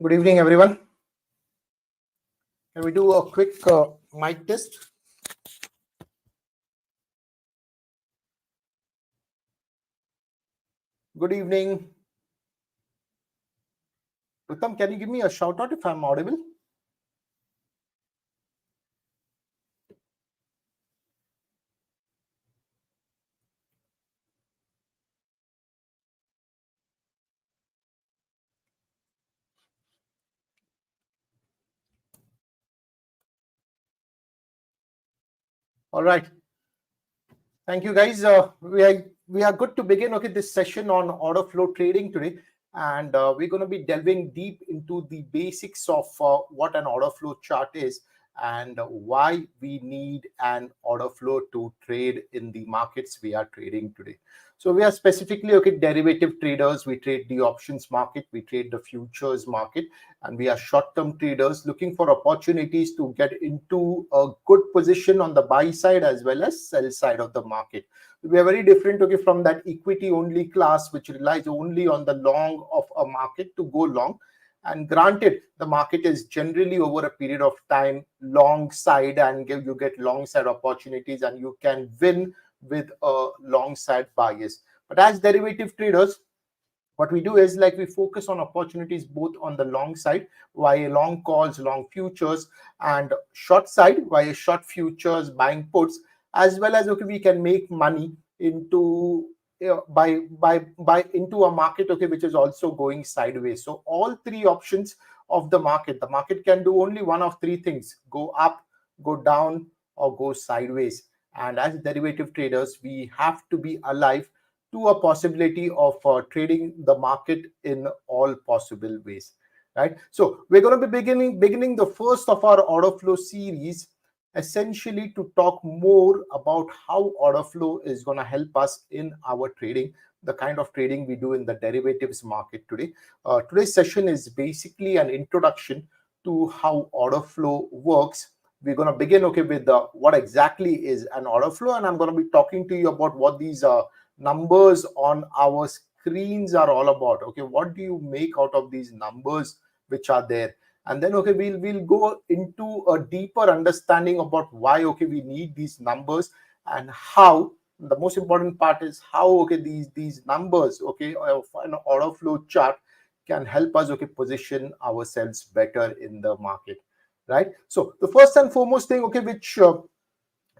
Good evening, everyone. Can we do a quick mic test? Good evening. Uttam, can you give me a shout out if I'm audible? All right. Thank you, guys. We are good to begin. Okay, this session on order flow trading today, and we're going to be delving deep into the basics of what an order flow chart is and why we need an order flow to trade in the markets we are trading today. So we are specifically derivative traders. We trade the options market, we trade the futures market, and we are short-term traders looking for opportunities to get into a good position on the buy side as well as sell side of the market. We are very different from that equity only class which relies only on the long of a market to go long. And granted, the market is generally over a period of time long side, and you get long side opportunities and you can win with a long side bias. But as derivative traders, what we do is we focus on opportunities both on the long side via long calls, long futures, and short side via short futures, buying puts, as well as we can make money into by into a market which is also going sideways. So all three options of the market can do only one of three things: go up, go down, or go sideways. And as derivative traders, we have to be alive to a possibility of trading the market in all possible ways, right? So we're going to be beginning the first of our order flow series, essentially to talk more about how order flow is going to help us in our trading, the kind of trading we do in the derivatives market today. Today's session is basically an introduction to how order flow works. We're going to begin with what exactly is an order flow, and I'm going to be talking to you about what these numbers on our screens are all about. What do you make out of these numbers which are there? And then we'll go into a deeper understanding about why we need these numbers, and how the most important part is how these numbers of an order flow chart can help us position ourselves better in the market, right? So the first and foremost thing which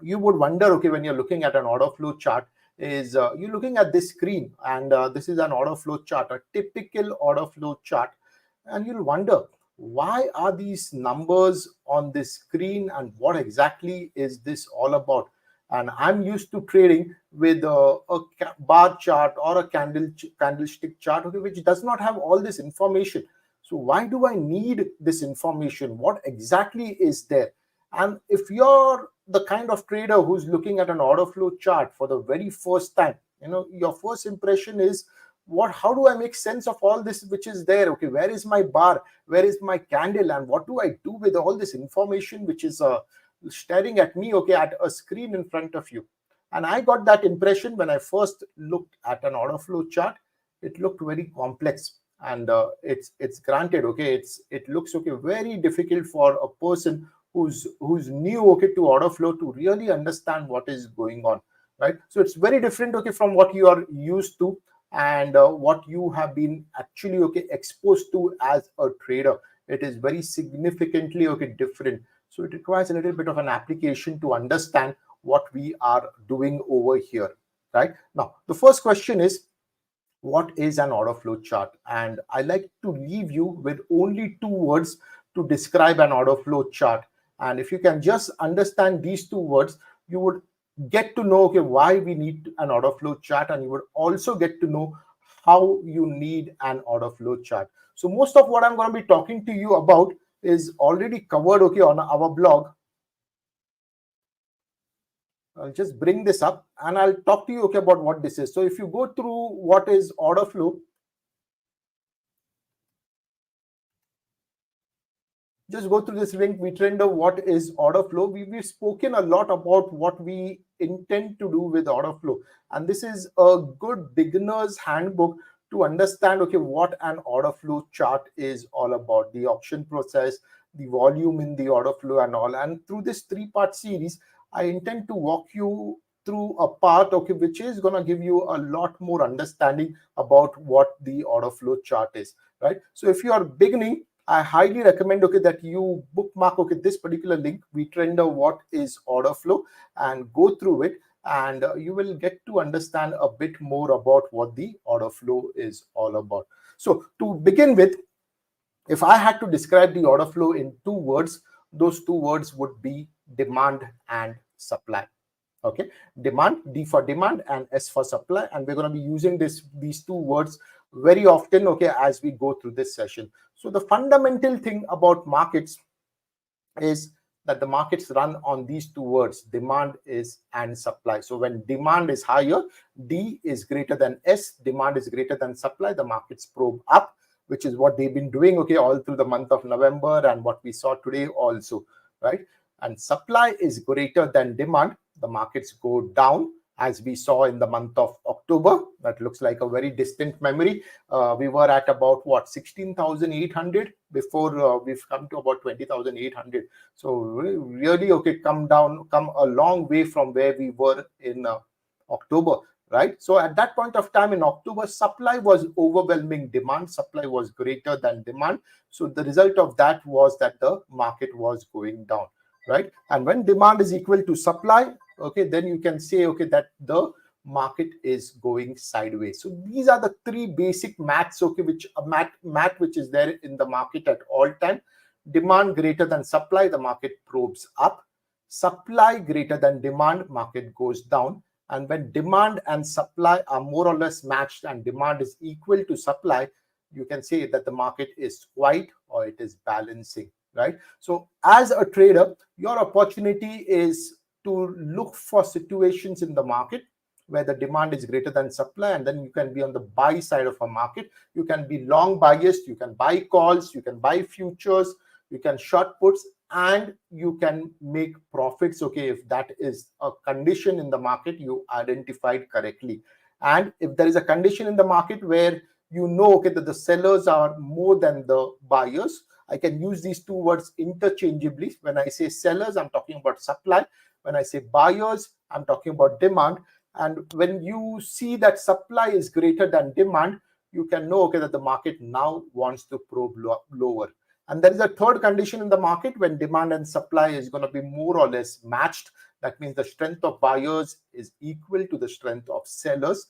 you would wonder when you're looking at an order flow chart is you're looking at this screen, and this is an order flow chart, a typical order flow chart, and you'll wonder, why are these numbers on this screen and what exactly is this all about? And I'm used to trading with a bar chart or a candlestick chart which does not have all this information. So why do I need this information? What exactly is there? And if you're the kind of trader who's looking at an order flow chart for the very first time, your first impression is, how do I make sense of all this which is there? Where is my bar? Where is my candle? And what do I do with all this information which is staring at me at a screen in front of you? And I got that impression when I first looked at an order flow chart. It looked very complex, and it's granted it looks very difficult for a person who's new to order flow to really understand what is going on, right? So it's very different from what you are used to, and what you have been actually exposed to as a trader. It is very significantly different. So it requires a little bit of an application to understand what we are doing over here, right? Now the first question is, what is an order flow chart? And I like to leave you with only two words to describe an order flow chart. And if you can just understand these two words, you would get to know why we need an order flow chart, and you would also get to know how you need an order flow chart. So most of what I'm going to be talking to you about is already covered on our blog. I'll just bring this up and I'll talk to you about what this is. So if you go through what is order flow, just go through this link. We trend of what is order flow. We've spoken a lot about what we intend to do with order flow, and this is a good beginner's handbook to understand, okay, what an order flow chart is all about, the auction process, the volume in the order flow and all. And through this 3-part series, I intend to walk you through a part, okay, which is going to give you a lot more understanding about what the order flow chart is, right? So if you are beginning, I highly recommend, okay, that you bookmark, okay, this particular link, WeTrender what is order flow, and go through it, and you will get to understand a bit more about what the order flow is all about. So to begin with, if I had to describe the order flow in 2 words, those 2 words would be demand and supply. Okay, demand, D for demand and S for supply, and we're going to be using these 2 words very often, okay, as we go through this session. So the fundamental thing about markets is that the markets run on these 2 words, demand is and supply. So when demand is higher, D is greater than S, demand is greater than supply, the markets probe up, which is what they've been doing, okay, all through the month of November and what we saw today also, right? And supply is greater than demand, the markets go down, as we saw in the month of October. That looks like a very distant memory. We were at about what, 16,800 before we've come to about 20,800. So really, okay, come a long way from where we were in October, right? So at that point of time in October, supply was overwhelming demand, supply was greater than demand. So the result of that was that the market was going down, right? And when demand is equal to supply, okay, then you can say, okay, that the market is going sideways. So these are the 3 basic maths, okay, which math which is there in the market at all time. Demand greater than supply, the market probes up. Supply greater than demand, market goes down. And when demand and supply are more or less matched and demand is equal to supply, you can say that the market is quiet or it is balancing, right? So as a trader, your opportunity is to look for situations in the market where the demand is greater than supply, and then you can be on the buy side of a market. You can be long biased, you can buy calls, you can buy futures, you can short puts, and you can make profits, okay, if that is a condition in the market you identified correctly. And if there is a condition in the market where you know, okay, that the sellers are more than the buyers, I can use these 2 words interchangeably. When I say sellers, I'm talking about supply. When I say buyers, I'm talking about demand. And when you see that supply is greater than demand, you can know, okay, that the market now wants to probe lower. And there is a third condition in the market when demand and supply is going to be more or less matched. That means the strength of buyers is equal to the strength of sellers.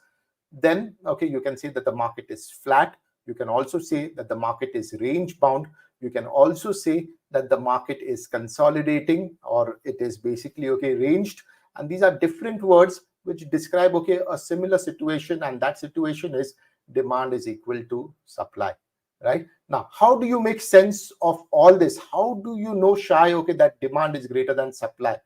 Then, okay, you can say that the market is flat. You can also say that the market is range bound. You can also say that the market is consolidating, or it is basically, okay, ranged. And these are different words which describe, okay, a similar situation, and that situation is demand is equal to supply, right? Now, how do you make sense of all this? How do you know, Shai, okay, that demand is greater than supply?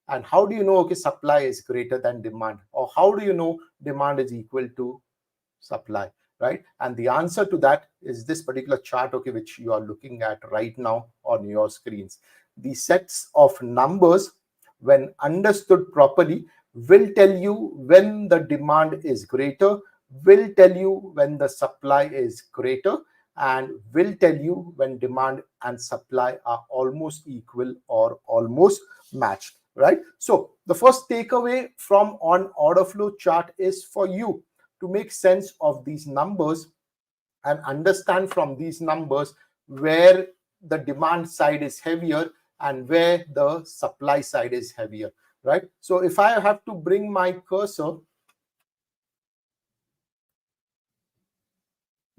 And how do you know, okay, supply is greater than demand? Or how do you know demand is equal to supply, right? And the answer to that is this particular chart, okay, which you are looking at right now on your screens. The sets of numbers, when understood properly, will tell you when the demand is greater, will tell you when the supply is greater, and will tell you when demand and supply are almost equal or almost matched, right? So the first takeaway from on order flow chart is for you to make sense of these numbers and understand from these numbers where the demand side is heavier and where the supply side is heavier, right? So if I have to bring my cursor,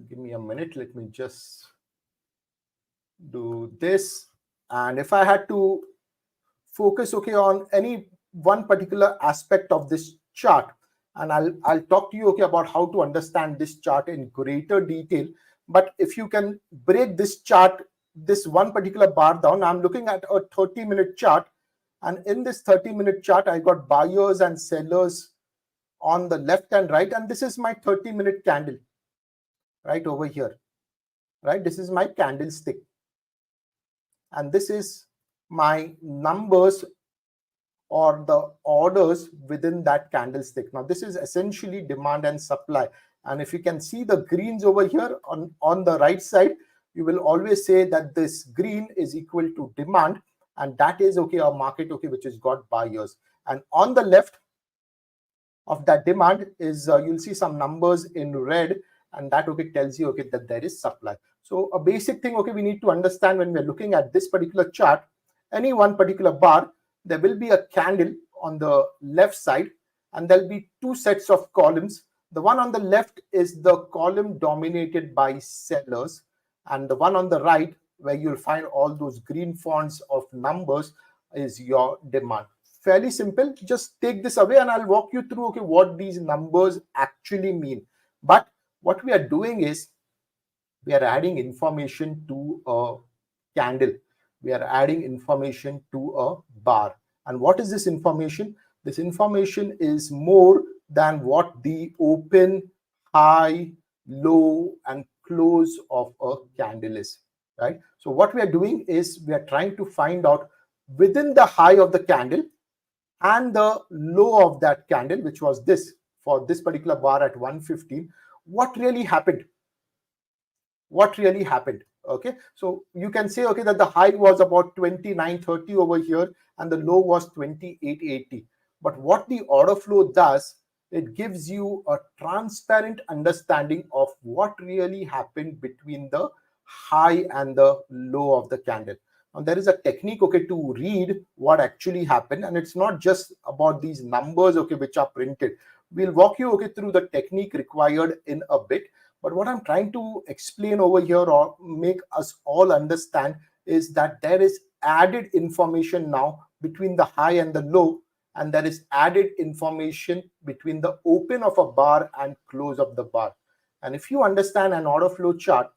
give me a minute, let me just do this. And if I had to focus, okay, on any one particular aspect of this chart, and I'll talk to you, okay, about how to understand this chart in greater detail. But if you can break this chart, this one particular bar down, I'm looking at a 30-minute chart, and in this 30-minute chart, I got buyers and sellers on the left and right, and this is my 30-minute candle right over here, right? This is my candlestick, and this is my numbers or the orders within that candlestick. Now, this is essentially demand and supply. And if you can see the greens over here on the right side, you will always say that this green is equal to demand, and that is okay a market okay which is got buyers. And on the left of that demand is you'll see some numbers in red, and that okay tells you okay that there is supply. So a basic thing okay we need to understand when we're looking at this particular chart, any one particular bar, there will be a candle on the left side, and there'll be two sets of columns. The one on the left is the column dominated by sellers, and the one on the right, where you'll find all those green fonts of numbers, is your demand. Fairly simple. Just take this away and I'll walk you through okay what these numbers actually mean. But what we are doing is we are adding information to a candle. We are adding information to a bar. And what is this information? This information is more than what the open, high, low, and close of a candle is, right? So what we are doing is we are trying to find out within the high of the candle and the low of that candle, which was this, for this particular bar at 115, what really happened. Okay, so you can say okay that the high was about 2930 over here and the low was 2880. But what the order flow does, it gives you a transparent understanding of what really happened between the high and the low of the candle. Now there is a technique okay to read what actually happened, and it's not just about these numbers okay which are printed. We'll walk you okay through the technique required in a bit. But what I'm trying to explain over here or make us all understand is that there is added information now between the high and the low, and there is added information between the open of a bar and close of the bar. And if you understand an order flow chart,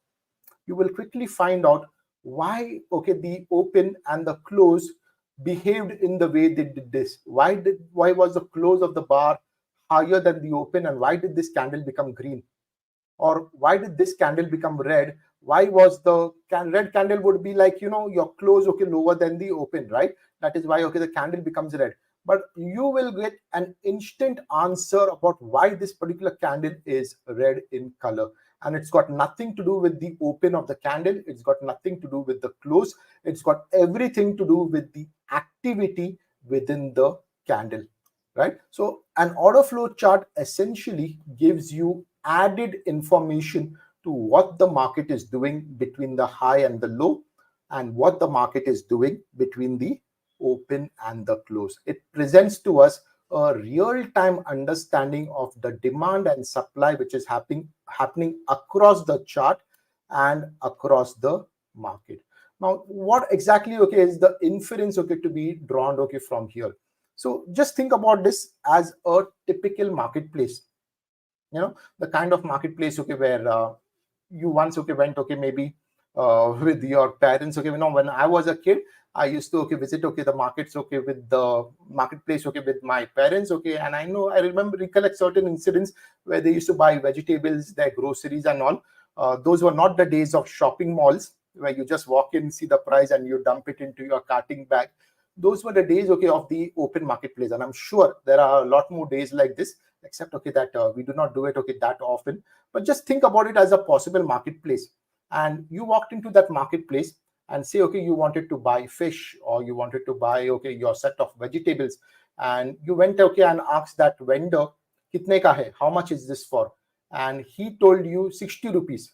you will quickly find out why okay the open and the close behaved in the way they did this. Why was the close of the bar higher than the open, and why did this candle become green? Or why did this candle become red? Why was the red candle would be like your close okay lower than the open, right? That is why okay the candle becomes red. But you will get an instant answer about why this particular candle is red in color, and it's got nothing to do with the open of the candle. It's got nothing to do with the close. It's got everything to do with the activity within the candle, right? So an order flow chart essentially gives you added information to what the market is doing between the high and the low, and what the market is doing between the open and the close. It presents to us a real-time understanding of the demand and supply which is happening across the chart and across the market. Now, what exactly okay is the inference okay to be drawn okay from here? So just think about this as a typical marketplace. The kind of marketplace okay where you once okay went okay maybe with your parents okay. When I was a kid, I used to okay visit okay the markets okay with the marketplace okay with my parents okay, and I recollect certain incidents where they used to buy vegetables, their groceries and all. Those were not the days of shopping malls where you just walk in, see the price and you dump it into your carting bag. Those were the days okay of the open marketplace, and I'm sure there are a lot more days like this, except okay that we do not do it okay that often. But just think about it as a possible marketplace, and you walked into that marketplace and say okay you wanted to buy fish, or you wanted to buy okay your set of vegetables, and you went okay and asked that vendor kitne ka hai, how much is this for, and he told you 60 rupees,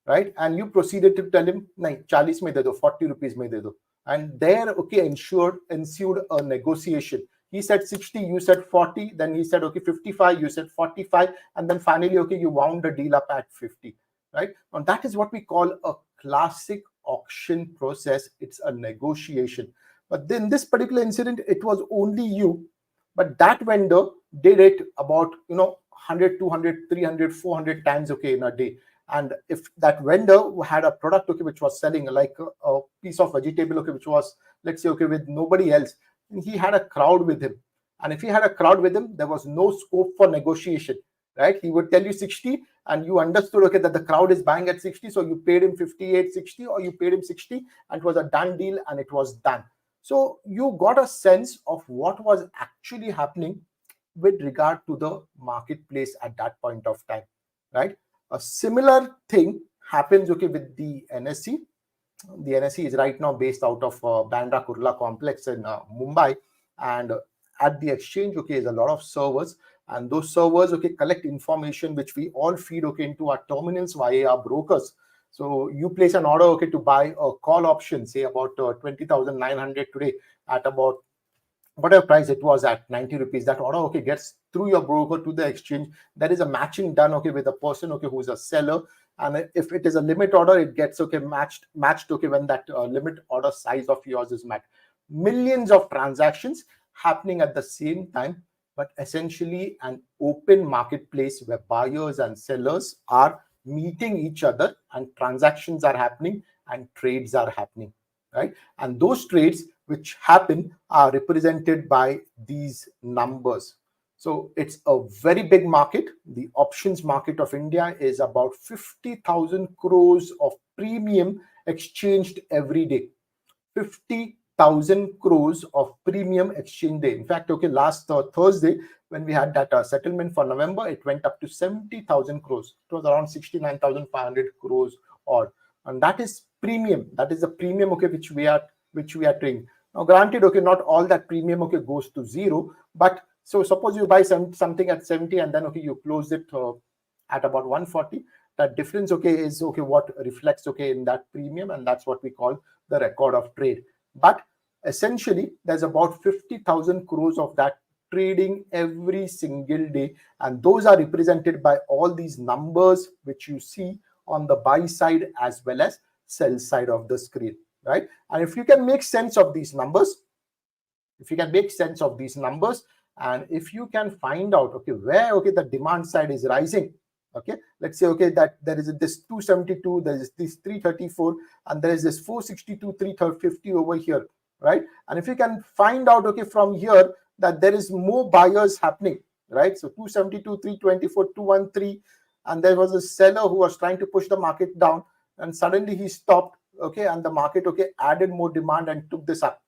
right? And you proceeded to tell him nahi 40 mein de do, 40 rupees mein de do. And there okay ensued a negotiation. He said 60, you said 40, then he said okay 55, you said 45, and then finally okay you wound the deal up at 50, right? And that is what we call a classic auction process. It's a negotiation. But then this particular incident, it was only you, but that vendor did it about 100, 200, 300, 400 times okay in a day. And if that vendor had a product okay which was selling like a piece of vegetable okay which was, let's say okay, with nobody else, he had a crowd with him. And if he had a crowd with him, there was no scope for negotiation, right? He would tell you 60 and you understood okay that the crowd is buying at 60, so you paid him 58, 60, or you paid him 60, and it was a done deal and it was done. So you got a sense of what was actually happening with regard to the marketplace at that point of time. right? A similar thing happens, okay, with the NSE. The NSE is right now based out of Bandra Kurla complex in Mumbai, and at the exchange, okay, is a lot of servers, and those servers, okay, collect information which we all feed, okay, into our terminals via our brokers. So you place an order, okay, to buy a call option, say about 20,900 today at about whatever price it was at 90 rupees. That order, okay, gets through your broker to the exchange. There is a matching done, okay, with a person, okay, who's a seller, and if it is a limit order, it gets, okay, matched, okay, when that limit order size of yours is met. Millions of transactions happening at the same time, but essentially an open marketplace where buyers and sellers are meeting each other, and transactions are happening and trades are happening, right? And those trades which happen are represented by these numbers. So it's a very big market. The options market of India is about 50,000 crores of premium exchanged every day. 50,000 crores of premium exchange day. In fact, okay, last Thursday, when we had that settlement for November, it went up to 70,000 crores. It was around 69,500 crores odd. And that is premium. That is the premium, okay, which we are trading. Now, granted, okay, not all that premium, okay, goes to zero, but so suppose you buy something at 70 and then, okay, you close it at about 140. That difference, okay, is, okay, what reflects, okay, in that premium, and that's what we call the record of trade. But essentially, there's about 50,000 crores of that trading every single day, and those are represented by all these numbers which you see on the buy side as well as sell side of the screen, right? And if you can make sense of these numbers, and if you can find out, okay, where, okay, the demand side is rising, okay, let's say, okay, that there is this 272, there is this 334, and there is this 462, 350 over here, right? And if you can find out, okay, from here that there is more buyers happening, right? So 272, 324, 213, and there was a seller who was trying to push the market down, and suddenly he stopped, okay, and the market, okay, added more demand and took this up,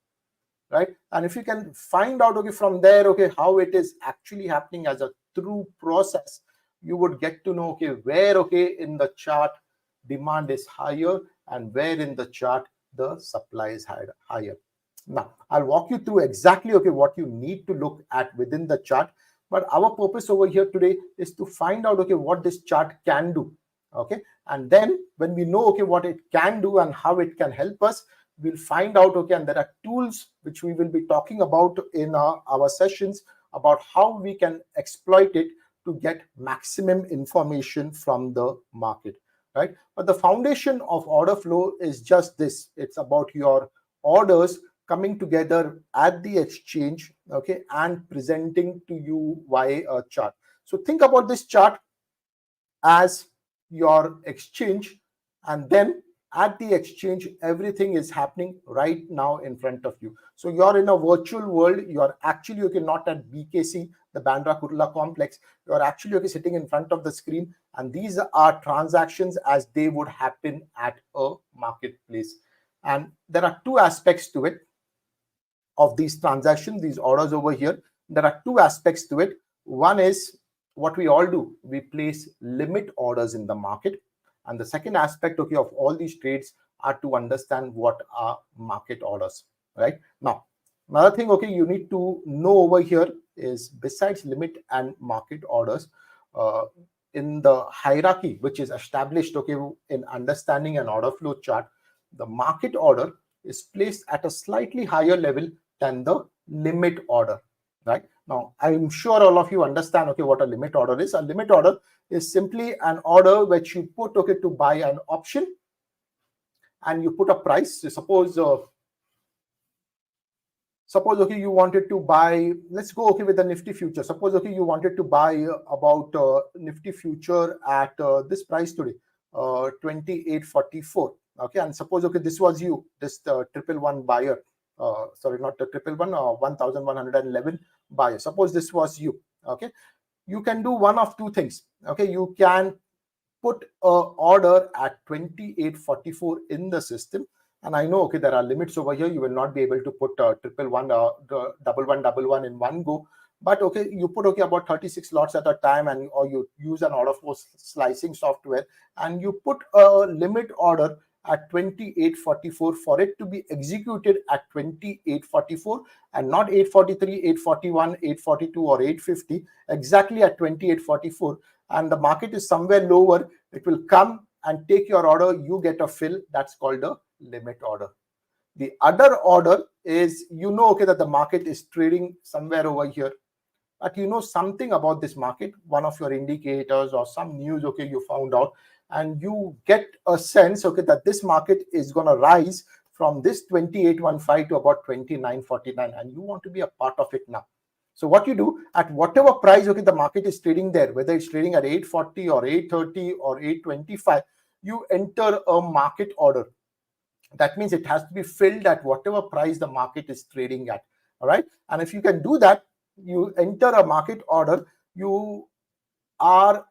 right? And if you can find out, okay, from there, okay, how it is actually happening as a true process, you would get to know, okay, where, okay, in the chart demand is higher and where in the chart the supply is higher. Now, I'll walk you through exactly, okay, what you need to look at within the chart. But our purpose over here today is to find out, okay, what this chart can do, okay? And then when we know, okay, what it can do and how it can help us, we'll find out, okay, and there are tools which we will be talking about in our sessions about how we can exploit it to get maximum information from the market, right? But the foundation of order flow is just this. It's about your orders coming together at the exchange, okay, and presenting to you via a chart. So think about this chart as your exchange, and then at the exchange, everything is happening right now in front of you. So you're in a virtual world. You're actually, okay, not at BKC, the Bandra Kurla complex. You're actually, okay, sitting in front of the screen, and these are transactions as they would happen at a marketplace. And there are two aspects to it of these transactions, these orders over here. There are two aspects to it. One is what we all do. We place limit orders in the market. And the second aspect, okay, of all these trades are to understand what are market orders, right? Now, another thing, okay, you need to know over here is besides limit and market orders, in the hierarchy which is established, okay, in understanding an order flow chart, the market order is placed at a slightly higher level than the limit order, right? Now, I'm sure all of you understand, okay, what a limit order is. A limit order is simply an order which you put, okay, to buy an option, and you put a price. So suppose, okay, you wanted to buy, let's go, okay, with the Nifty future. Suppose, okay, you wanted to buy about Nifty future at this price today, 2844. Okay, and suppose, okay, this was you, this 111 buyer. Sorry, not the 111, 1111 buyer. Suppose this was you. Okay, you can do one of two things. Okay, you can put a order at 2844 in the system. And I know, okay, there are limits over here. You will not be able to put 111, 111 in one go. but okay, you put okay about 36 lots at a time, and or you use an order flow slicing software, and you put a limit order at 2844 for it to be executed at 2844 and not 843, 841, 842 or 850, exactly at 2844, and the market is somewhere lower, it will come and take your order, you get a fill. That's called a limit order. The other order is, okay, that the market is trading somewhere over here, but you know something about this market, one of your indicators or some news, okay, you found out, and you get a sense, okay, that this market is going to rise from this 2815 to about 2949, and you want to be a part of it now. So what you do, at whatever price, okay, the market is trading there, whether it's trading at 840 or 830 or 825, you enter a market order. That means it has to be filled at whatever price the market is trading at. All right. And if you can do that, you enter a market order, you are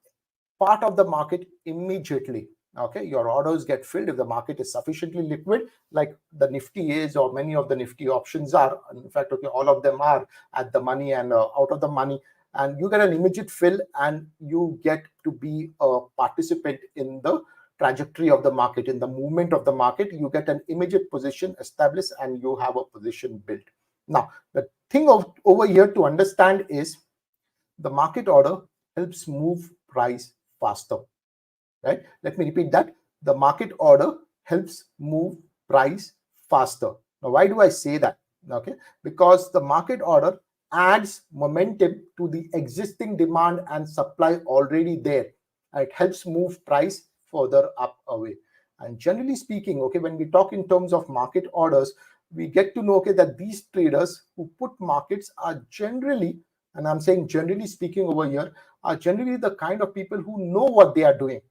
part of the market immediately. Okay, your orders get filled if the market is sufficiently liquid, like the Nifty is, or many of the Nifty options are. In fact, okay, all of them are at the money and out of the money, and you get an immediate fill, and you get to be a participant in the trajectory of the market, in the movement of the market. You get an immediate position established, and you have a position built. Now, the thing over here to understand is the market order helps move price faster, right? Let me repeat that. The market order helps move price faster. Now, why do I say that? Okay, because the market order adds momentum to the existing demand and supply already there. It helps move price further up away. And generally speaking, okay, when we talk in terms of market orders, we get to know, okay, that these traders who put markets are generally, and I'm saying generally speaking over here, are generally the kind of people who know what they are doing.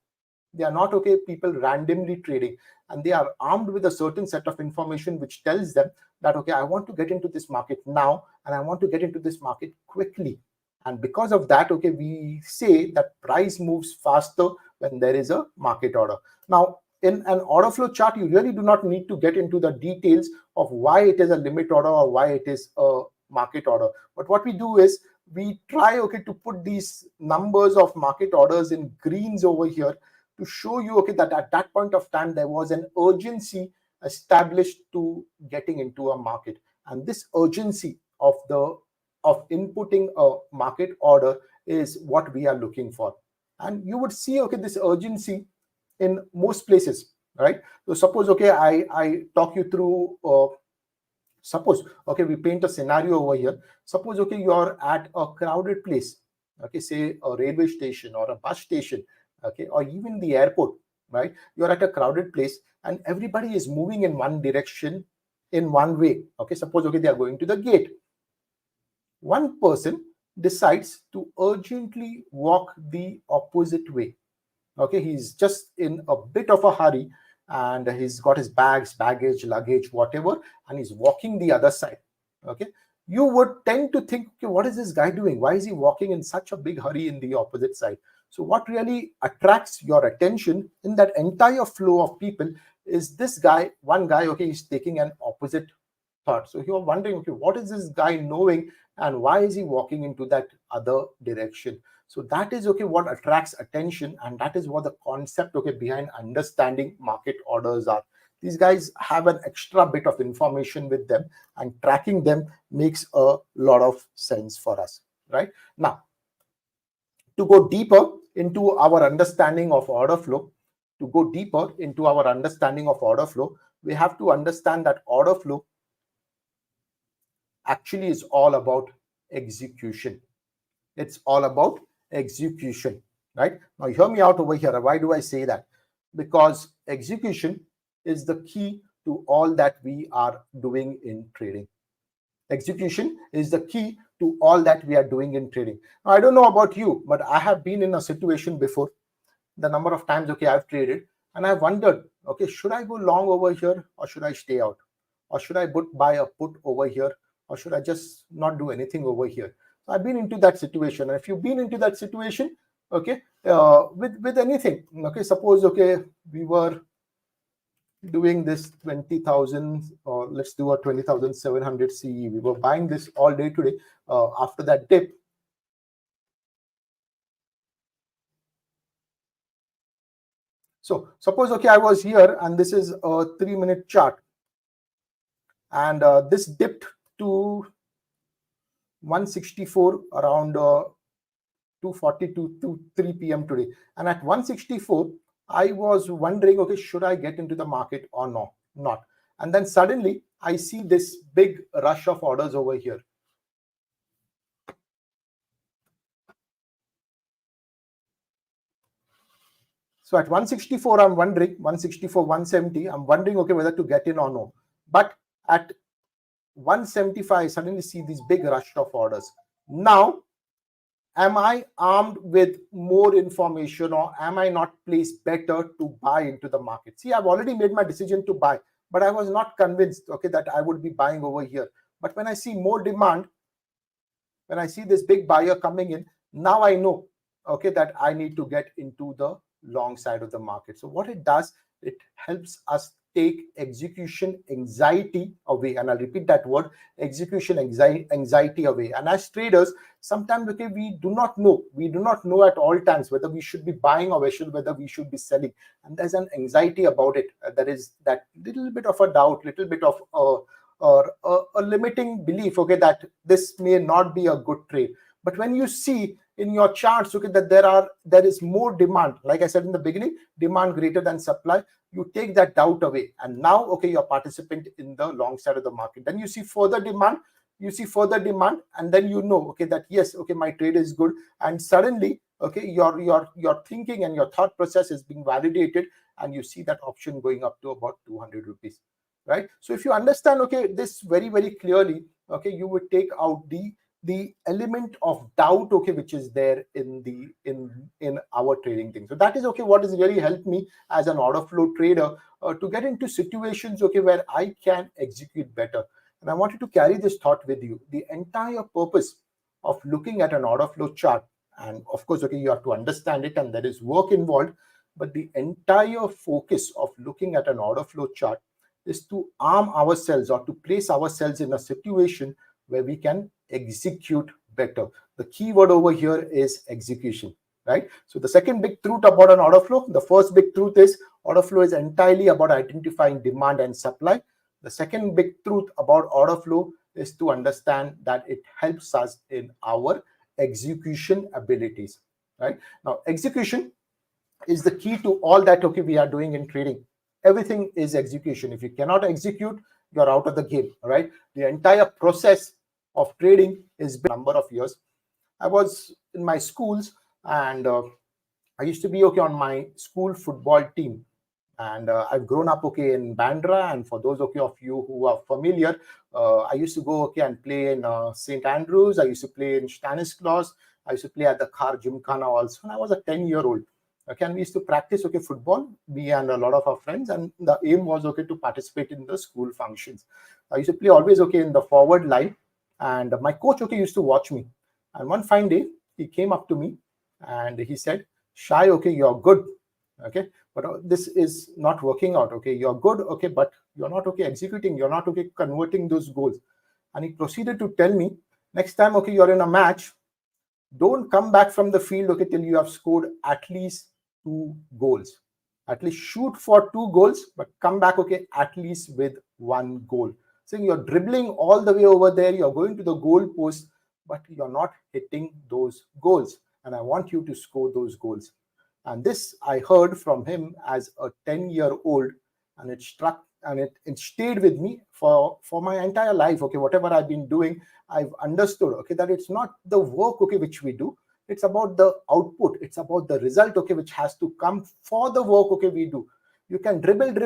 They are not, okay, people randomly trading, and they are armed with a certain set of information which tells them that, okay, I want to get into this market now, and I want to get into this market quickly. And because of that, okay, we say that price moves faster when there is a market order. Now, in an order flow chart, you really do not need to get into the details of why it is a limit order or why it is a market order. But what we do is we try, okay, to put these numbers of market orders in greens over here to show you, okay, that at that point of time there was an urgency established to getting into a market, and this urgency of inputting a market order is what we are looking for. And you would see, okay, this urgency in most places, right? So suppose, okay, I talk you through suppose, okay, we paint a scenario over here. Suppose, okay, you're at a crowded place, okay, say a railway station or a bus station, okay, or even the airport, right? You're at a crowded place and everybody is moving in one direction in one way. Okay, suppose, okay, they are going to the gate. One person decides to urgently walk the opposite way. Okay, he's just in a bit of a hurry, and he's got his bags, baggage, luggage, whatever, and he's walking the other side. Okay, you would tend to think, okay, what is this guy doing? Why is he walking in such a big hurry in the opposite side? So what really attracts your attention in that entire flow of people is this guy, one guy, okay, he's taking an opposite thought. So you're wondering, okay, what is this guy knowing, and why is he walking into that other direction? So that is, okay, what attracts attention, and that is what the concept, okay, behind understanding market orders are. These guys have an extra bit of information with them, and tracking them makes a lot of sense for us, right? Now, to go deeper into our understanding of order flow, we have to understand that order flow actually is all about execution. It's all about execution, right? Now, hear me out over here. Why do I say that? Because execution is the key to all that we are doing in trading. Execution is the key to all that we are doing in trading. Now, I don't know about you, but I have been in a situation before. The number of times, okay, I've traded, and I've wondered, okay, should I go long over here, or should I stay out? Or should I buy a put over here, or should I just not do anything over here? So I've been into that situation. And if you've been into that situation, okay, with anything, okay, suppose, okay, we were doing this 20,000, or let's do a 20,700 CE. We were buying this all day today after that dip. So suppose, okay, I was here and this is a 3-minute chart, and this dipped to 164 around 2:40 to 3 p.m. today. And at 164, I was wondering, okay, should I get into the market or not? And then suddenly I see this big rush of orders over here. So at 164, I'm wondering, 164, 170, I'm wondering, okay, whether to get in or no. But at 175, I suddenly see this big rush of orders. Now, am I armed with more information, or am I not placed better to buy into the market? See, I've already made my decision to buy, but I was not convinced, okay, that I would be buying over here. But when I see more demand, when I see this big buyer coming in, now I know, okay, that I need to get into the long side of the market. So what it does, it helps us take execution anxiety away. And I'll repeat that word, execution anxiety away. And as traders, sometimes, okay, we do not know at all times whether we should be buying or whether we should be selling. And there's an anxiety about it. There is that little bit of a doubt, little bit of or a limiting belief, okay, that this may not be a good trade. But when you see in your charts, okay, that there is more demand, like I said in the beginning, demand greater than supply, you take that doubt away, and now, okay, you're participant in the long side of the market. Then you see further demand, and then you know, okay, that yes, okay, my trade is good, and suddenly, okay, your thinking and your thought process is being validated, and you see that option going up to about 200 rupees. Right? So if you understand, okay, this very, very clearly, okay, you would take out the element of doubt, okay, which is there in our trading thing. So that is, okay, what has really helped me as an order flow trader to get into situations, okay, where I can execute better. And I wanted to carry this thought with you. The entire purpose of looking at an order flow chart, and of course, okay, you have to understand it, and there is work involved, but the entire focus of looking at an order flow chart is to arm ourselves, or to place ourselves in a situation where we can execute better. The key word over here is execution, right? So the second big truth about an order flow, the first big truth is order flow is entirely about identifying demand and supply. The second big truth about order flow is to understand that it helps us in our execution abilities, right? Now, execution is the key to all that, okay, we are doing in trading. Everything is execution. If you cannot execute, you're out of the game, right? The entire process of trading is a number of years. I was in my schools, and I used to be, okay, on my school football team. And I've grown up, okay, in Bandra. And for those, okay, of you who are familiar, I used to go, okay, and play in St. Andrews. I used to play in Stanislaus. I used to play at the Khar Gymkhana also. And I was a 10-year-old. Okay, and we used to practice, okay, football, me and a lot of our friends, and the aim was, okay, to participate in the school functions. I used to play always, okay, in the forward line, and my coach, okay, used to watch me. And one fine day, he came up to me and he said, "Shy, okay, you're good, okay, but this is not working out, okay, you're good, okay, but you're not, okay, executing, you're not, okay, converting those goals." And he proceeded to tell me, next time, okay, you're in a match, don't come back from the field, okay, till you have scored at least 2 goals. At least shoot for 2 goals, but come back, okay, at least with 1 goal. So you're dribbling all the way over there, you're going to the goal post, but you're not hitting those goals. And I want you to score those goals. And this I heard from him as a 10-year-old, and it struck, and it stayed with me for my entire life. Okay, whatever I've been doing, I've understood, okay, that it's not the work, okay, which we do. It's about the output. It's about the result, okay, which has to come for the work, okay, we do. You can dribble,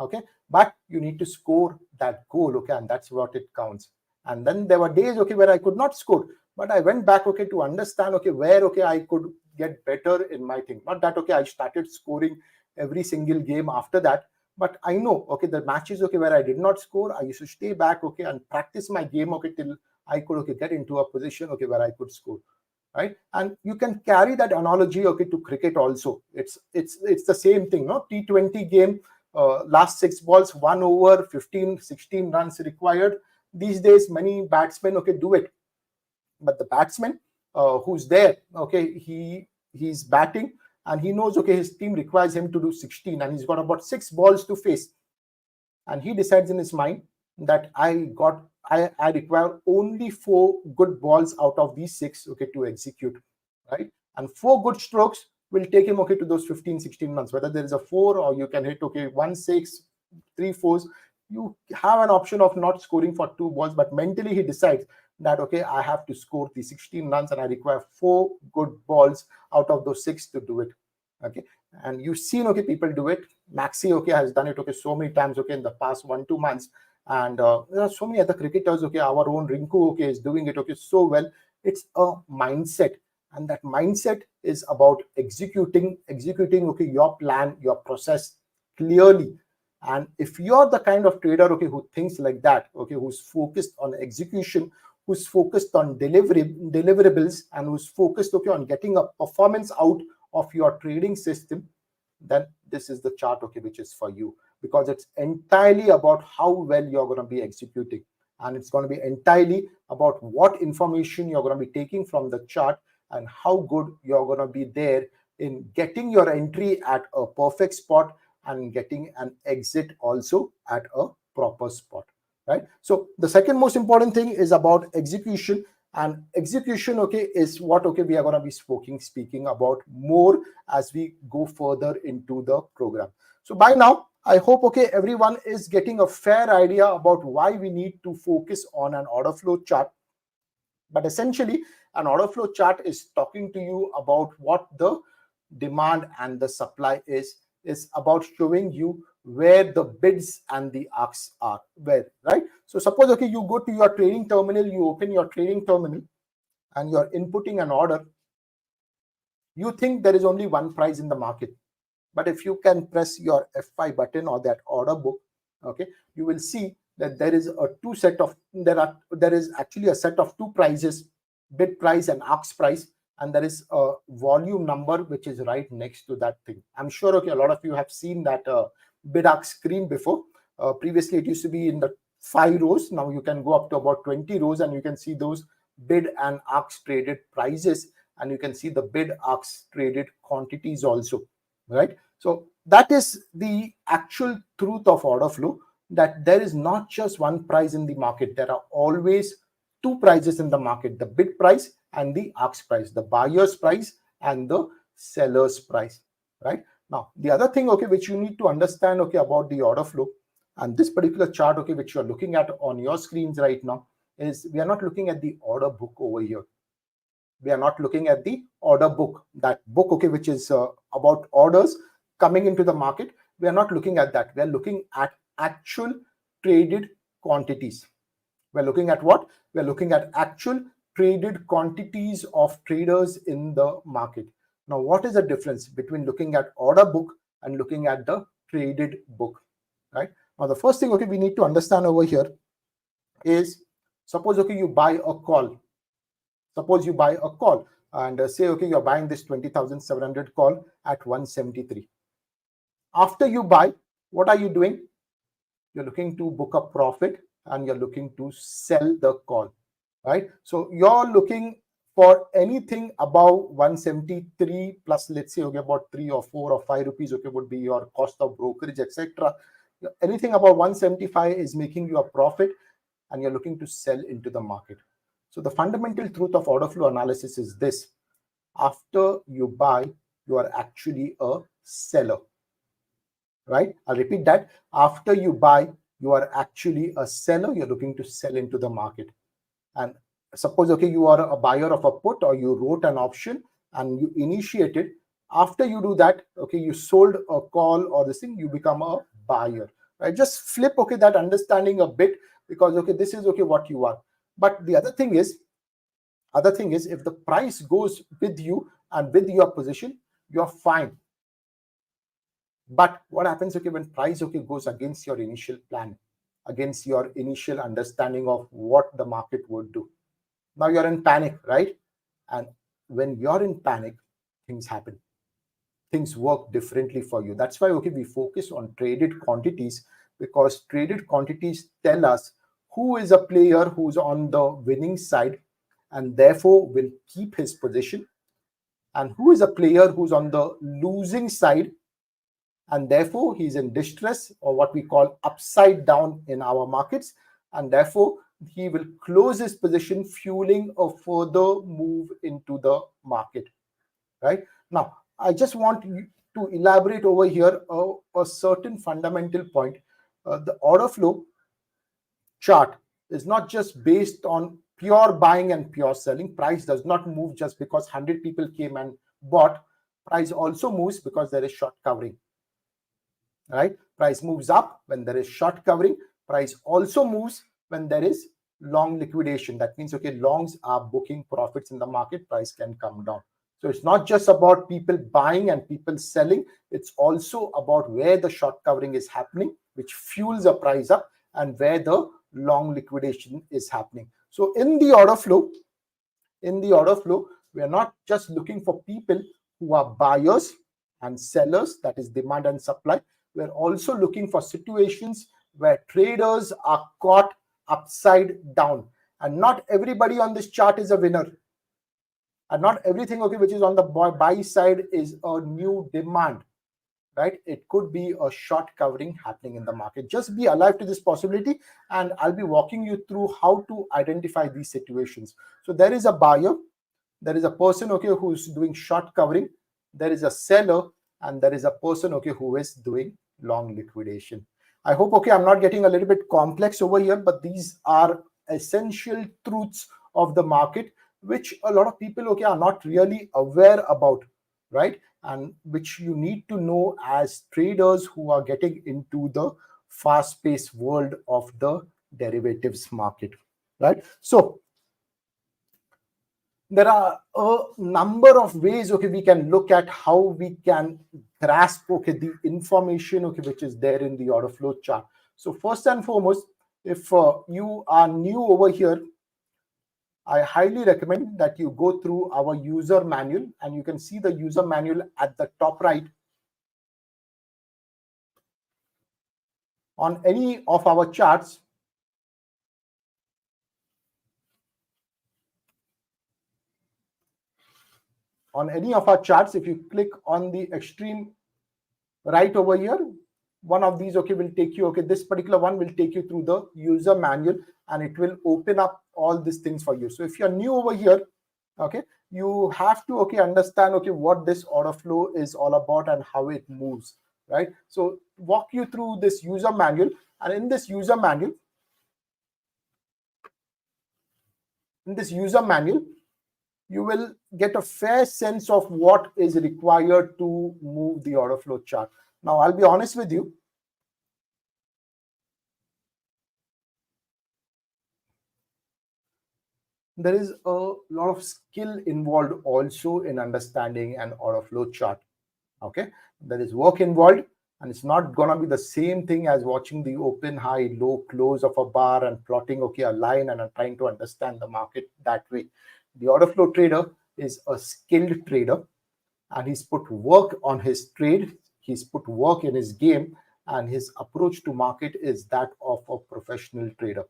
okay, but you need to score that goal, okay, and that's what it counts. And then there were days, okay, where I could not score, but I went back, okay, to understand, okay, where, okay, I could get better in my thing. Not that, okay, I started scoring every single game after that, but I know, okay, the matches, okay, where I did not score, I used to stay back, okay, and practice my game, okay, till I could, okay, get into a position, okay, where I could score, right? And you can carry that analogy, okay, to cricket also. It's the same thing, no? T20 game, last 6 balls, 1 over, 15, 16 runs required. These days, many batsmen, okay, do it. But the batsman who's there, okay, he's batting and he knows, okay, his team requires him to do 16 and he's got about 6 balls to face. And he decides in his mind that I require only 4 good balls out of these 6, okay, to execute, right? And 4 good strokes will take him, okay, to those 15, 16 runs. Whether there is a 4 or you can hit, okay, 1, 6, 3 4s, you have an option of not scoring for 2 balls, but mentally he decides that, okay, I have to score the 16 runs and I require 4 good balls out of those 6 to do it. Okay, and you've seen, okay, people do it. Maxi, okay, has done it, okay, so many times, okay, in the past 1-2 months. And there are so many other cricketers, okay, our own Rinku, okay, is doing it, okay, so well. It's a mindset, and that mindset is about executing, okay, your plan, your process clearly. And if you're the kind of trader, okay, who thinks like that, okay, who's focused on execution, who's focused on deliverables, and who's focused, okay, on getting a performance out of your trading system, then this is the chart, okay, which is for you, because it's entirely about how well you're going to be executing, and it's going to be entirely about what information you're going to be taking from the chart and how good you're going to be there in getting your entry at a perfect spot and getting an exit also at a proper spot, right? So the second most important thing is about execution. And execution, okay, is what, okay, we are going to be speaking about more as we go further into the program. So by now, I hope, okay, everyone is getting a fair idea about why we need to focus on an order flow chart. But essentially, an order flow chart is talking to you about what the demand and the supply is about showing you where the bids and the asks are, where, right? So suppose, okay, you go to your trading terminal, you open your trading terminal and you're inputting an order. You think there is only one price in the market, but if you can press your F5 button or that order book, okay, you will see that there is there is actually a set of 2 prices, bid price and ask price, and there is a volume number which is right next to that thing. I'm sure, okay, a lot of you have seen that bid ask screen before. Previously, it used to be in the 5 rows. Now you can go up to about 20 rows and you can see those bid and ask traded prices, and you can see the bid ask traded quantities also, right? So that is the actual truth of order flow, that there is not just one price in the market. There are always 2 prices in the market, the bid price and the ask price, the buyer's price and the seller's price, right? Now, the other thing, okay, which you need to understand, okay, about the order flow, and this particular chart, okay, which you're looking at on your screens right now, is we are not looking at the order book over here. We are not looking at the order book, that book, okay, which is about orders coming into the market. We are not looking at that. We are looking at actual traded quantities. We're looking at what? We're looking at actual traded quantities of traders in the market. Now, what is the difference between looking at order book and looking at the traded book, right? Now, the first thing, okay, we need to understand over here is, suppose, okay, you buy a call. Suppose you buy a call and say, okay, you're buying this 20,700 call at 173. After you buy, what are you doing? You're looking to book a profit and you're looking to sell the call, right? So you're looking for anything above 173 plus, let's say, okay, about 3 or 4 or 5 rupees, okay, would be your cost of brokerage, etc. Anything above 175 is making you a profit and you're looking to sell into the market. So the fundamental truth of order flow analysis is this: after you buy, you are actually a seller, right? I'll repeat that. After you buy, you are actually a seller. You're looking to sell into the market. And suppose, okay, you are a buyer of a put, or you wrote an option and you initiated. After you do that, okay, you sold a call or this thing, you become a buyer, right? Just flip, okay, that understanding a bit, because, okay, this is, okay, what you are. But the other thing is, if the price goes with you and with your position, you're fine. But what happens, okay, when price, okay, goes against your initial plan, against your initial understanding of what the market would do? Now you're in panic, right? And when you're in panic, things happen. things work differently for you. That's why, okay, we focus on traded quantities, because traded quantities tell us who is a player who's on the winning side and therefore will keep his position, and who is a player who's on the losing side and therefore he's in distress, or what we call upside down in our markets, and therefore he will close his position, fueling a further move into the market. Right now, I just want you to elaborate over here a certain fundamental point. The order flow chart is not just based on pure buying and pure selling. Price does not move just because 100 people came and bought. Price also moves because there is short covering. Right? Price moves up when there is short covering. Price also moves when there is long liquidation. That means, okay, longs are booking profits in the market, price can come down. So it's not just about people buying and people selling. It's also about where the short covering is happening, which fuels the price up, and where the long liquidation is happening. So in the order flow, we are not just looking for people who are buyers and sellers, that is demand and supply. We are also looking for situations where traders are caught upside down. And not everybody on this chart is a winner. And not everything, okay, which is on the buy side is a new demand. Right? It could be a short covering happening in the market. Just be alive to this possibility, and I'll be walking you through how to identify these situations. So there is a buyer, there is a person, okay, who's doing short covering, there is a seller, and there is a person, okay, who is doing long liquidation. I hope, okay, I'm not getting a little bit complex over here, but these are essential truths of the market, which a lot of people, okay, are not really aware about, right? And which you need to know as traders who are getting into the fast-paced world of the derivatives market, right? So there are a number of ways, okay, we can look at how we can grasp, okay, the information, okay, which is there in the order flow chart. So first and foremost, if you are new over here, I highly recommend that you go through our user manual, and you can see the user manual at the top right. On any of our charts, if you click on the extreme right over here, one of these, okay, will take you, okay, this particular one will take you through the user manual, and it will open up all these things for you. So if you're new over here, okay, you have to, okay, understand, okay, what this order flow is all about and how it moves, right? So walk you through this user manual, and in this user manual, you will get a fair sense of what is required to move the order flow chart. Now, I'll be honest with you. There is a lot of skill involved also in understanding an order flow chart. Okay, there is work involved, and it's not gonna be the same thing as watching the open, high, low, close of a bar and plotting, okay, a line and trying to understand the market that way. The order flow trader is a skilled trader, and he's put work on his trade, he's put work in his game, and his approach to market is that of a professional trader.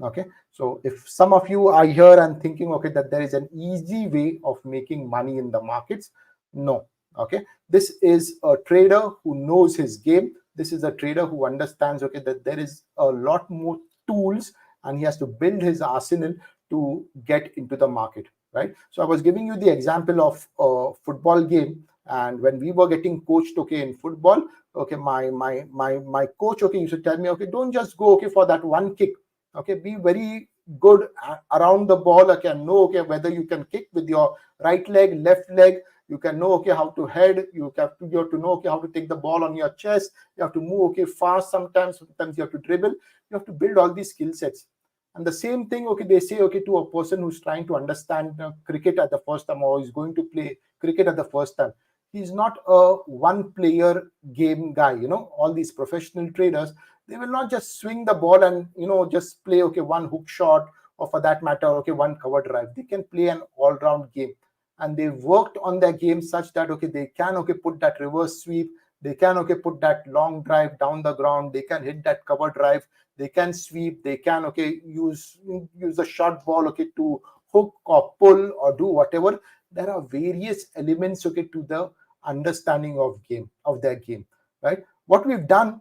Okay, so if some of you are here and thinking, okay, that there is an easy way of making money in the markets, no. Okay, this is a trader who knows his game. This is a trader who understands, okay, that there is a lot more tools, and he has to build his arsenal to get into the market, right? So I was giving you the example of a football game, and when we were getting coached, okay, in football, okay, my coach, okay, used to tell me, okay, don't just go, okay, for that one kick. Okay, be very good around the ball, okay, and know, okay, whether you can kick with your right leg, left leg. You can know, okay, how to head. You have to know, okay, how to take the ball on your chest. You have to move, okay, fast sometimes you have to dribble. You have to build all these skill sets. And the same thing, okay, they say, okay, to a person who's trying to understand cricket at the first time, or is going to play cricket at the first time. He's not a one player game guy. All these professional traders, they will not just swing the ball and just play, okay, one hook shot, or for that matter, okay, one cover drive. They can play an all-round game. and they worked on their game such that okay, they can okay put that reverse sweep, they can okay put that long drive down the ground, they can hit that cover drive, they can sweep, they can okay use the short ball okay to hook or pull or do whatever. There are various elements okay to the understanding of their game, right? What we've done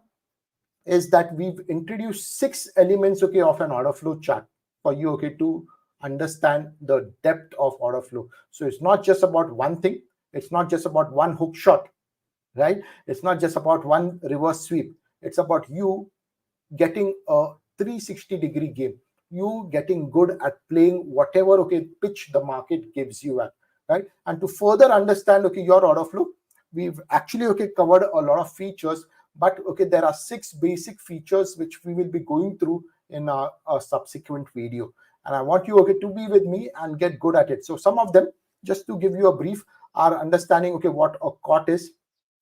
is that we've introduced 6 elements okay of an order flow chart for you okay to understand the depth of order flow. So it's not just about one thing, it's not just about one hook shot, right? It's not just about one reverse sweep, it's about you getting a 360-degree game, you getting good at playing whatever okay pitch the market gives you at, right? And to further understand okay your order flow, we've actually okay covered a lot of features, but okay there are 6 basic features which we will be going through in a subsequent video, and I want you okay to be with me and get good at it. So some of them, just to give you a brief, are understanding okay what a cot is,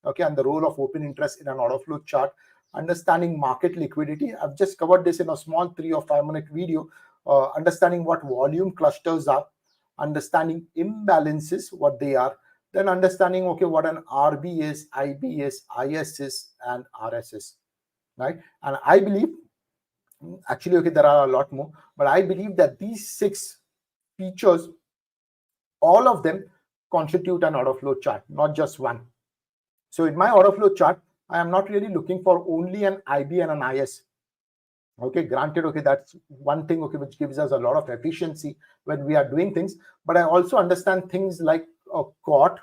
okay, and the role of open interest in an order flow chart, understanding market liquidity. I've just covered this in a small 3 or 5 minute video. Understanding what volume clusters are, understanding imbalances, what they are, then understanding okay what an RB is, IB is, IS is, and RS is, right? And I believe, actually okay there are a lot more, but I believe that these 6 features, all of them constitute an order flow chart, not just one. So in my order flow chart, I am not really looking for only an IB and an IS. Okay, granted, okay, that's one thing, okay, which gives us a lot of efficiency when we are doing things. But I also understand things like a cot.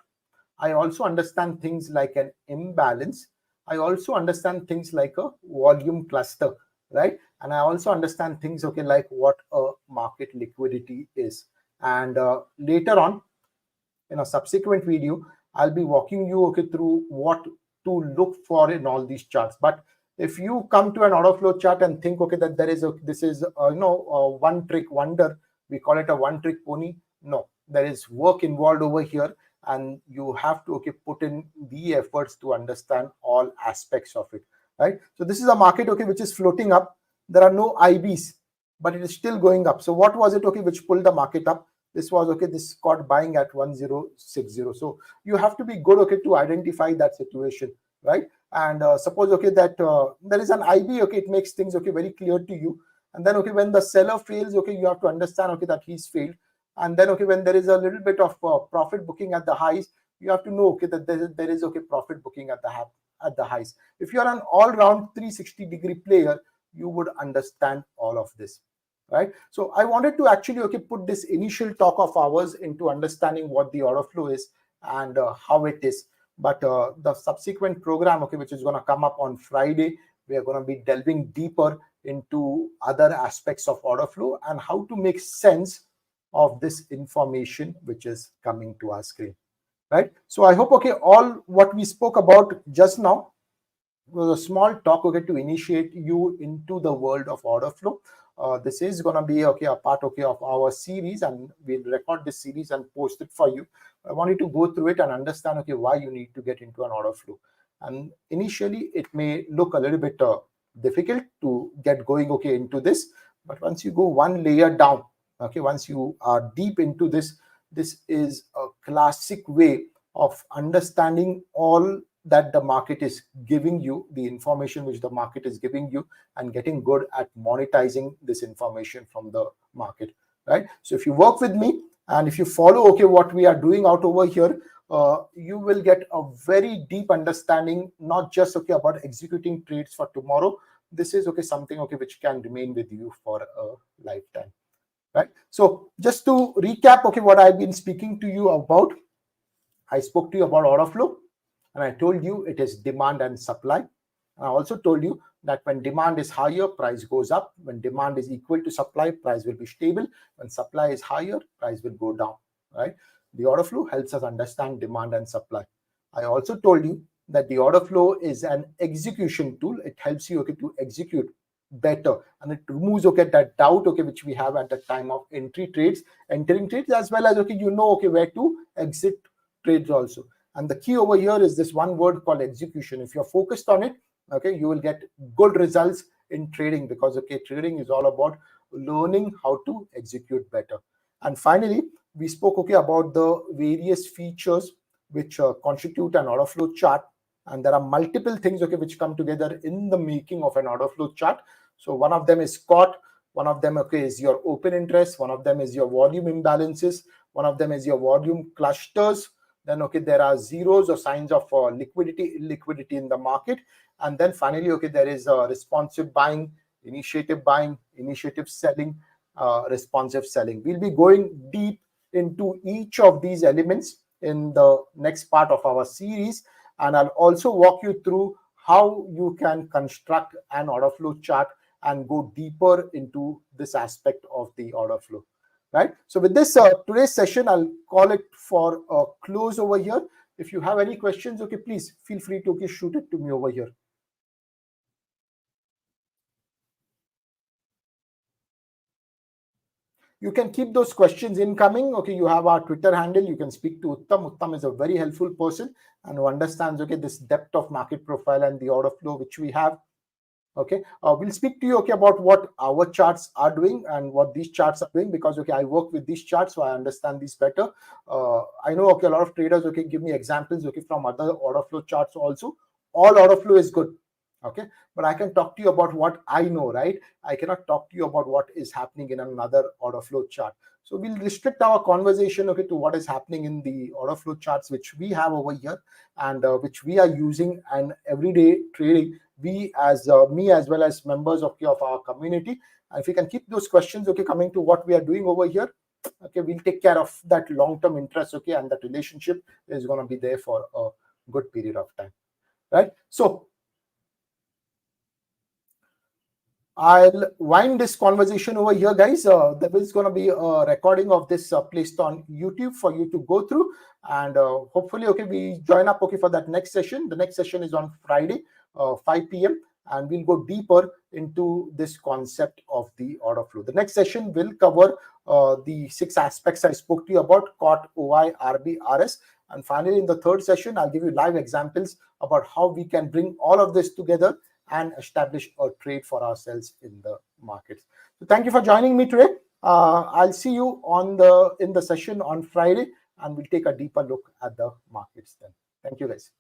I also understand things like an imbalance. I also understand things like a volume cluster, right? And I also understand things, okay, like what a market liquidity is. And later on, in a subsequent video, I'll be walking you okay through what to look for in all these charts. But if you come to an order flow chart and think okay that this is a one trick wonder, we call it a one trick pony. No, there is work involved over here, and you have to okay put in the efforts to understand all aspects of it, right? So this is a market okay which is floating up. There are no IBs, but it is still going up. So what was it okay which pulled the market up? This was okay, this got buying at 1060. So you have to be good okay to identify that situation, right? And suppose okay that there is an IB, okay, it makes things okay very clear to you. And then okay, when the seller fails, okay, you have to understand okay that he's failed. And then okay, when there is a little bit of profit booking at the highs, you have to know okay that there is okay profit booking at the highs. If you are an all-round 360-degree player, you would understand all of this, right? So I wanted to actually okay put this initial talk of ours into understanding what the order flow is and how it is. But the subsequent program okay which is going to come up on Friday, we are going to be delving deeper into other aspects of order flow and how to make sense of this information which is coming to our screen, right? So I hope okay all what we spoke about just now was a small talk okay to initiate you into the world of order flow. This is going to be okay a part okay of our series, and we'll record this series and post it for you. I want you to go through it and understand okay why you need to get into an order flow. And initially it may look a little bit difficult to get going okay into this, but once you go one layer down, okay, once you are deep into this, this is a classic way of understanding all that the market is giving you, the information which the market is giving you, and getting good at monetizing this information from the market, right? So if you work with me and if you follow okay what we are doing out over here, you will get a very deep understanding, not just okay about executing trades for tomorrow. This is okay something okay which can remain with you for a lifetime, right? So just to recap okay what I've been speaking to you about, I spoke to you about order flow, and I told you it is demand and supply. And I also told you that when demand is higher, price goes up. When demand is equal to supply, price will be stable. When supply is higher, price will go down, right? The order flow helps us understand demand and supply. I also told you that the order flow is an execution tool. It helps you okay to execute better, and it removes okay that doubt okay which we have at the time of entering trades, as well as okay okay where to exit trades also. And the key over here is this one word called execution. If you're focused on it, okay, you will get good results in trading, because okay, trading is all about learning how to execute better. And finally, we spoke about the various features which constitute an order flow chart, and there are multiple things which come together in the making of an order flow chart. So one of them is COT, one of them is your open interest, one of them is your volume imbalances, one of them is your volume clusters. Then there are zeros or signs of liquidity, illiquidity in the market. And then finally there is responsive buying, initiative selling, responsive selling. We'll be going deep into each of these elements in the next part of our series, and I'll also walk you through how you can construct an order flow chart and go deeper into this aspect of the order flow. Right. So with this today's session, I'll call it for a close over here. If you have any questions, please feel free to shoot it to me over here. You can keep those questions incoming. You have our Twitter handle. You can speak to Uttam. Uttam is a very helpful person and who understands this depth of market profile and the order flow which we have. We'll speak to you about what our charts are doing and what these charts are doing, because I work with these charts, so I understand these better. I know a lot of traders give me examples from other order flow charts also. All order flow is good, but I can talk to you about what I know, right? I cannot talk to you about what is happening in another order flow chart. So we'll restrict our conversation to what is happening in the order flow charts which we have over here and which we are using and everyday trading. We as me as well as members of our community, and if we can keep those questions coming to what we are doing over here, we'll take care of that long-term interest, and that relationship is going to be there for a good period of time, right? So I'll wind this conversation over here, guys. There is going to be a recording of this placed on YouTube for you to go through, and hopefully we join up for that next session. The next session is on Friday, 5 p.m. and we'll go deeper into this concept of the order flow. The next session will cover the 6 aspects I spoke to you about: COT, OI, RB, RS. And finally, in the third session, I'll give you live examples about how we can bring all of this together and establish a trade for ourselves in the markets. So thank you for joining me today. I'll see you in the session on Friday, and we'll take a deeper look at the markets then. Thank you, guys.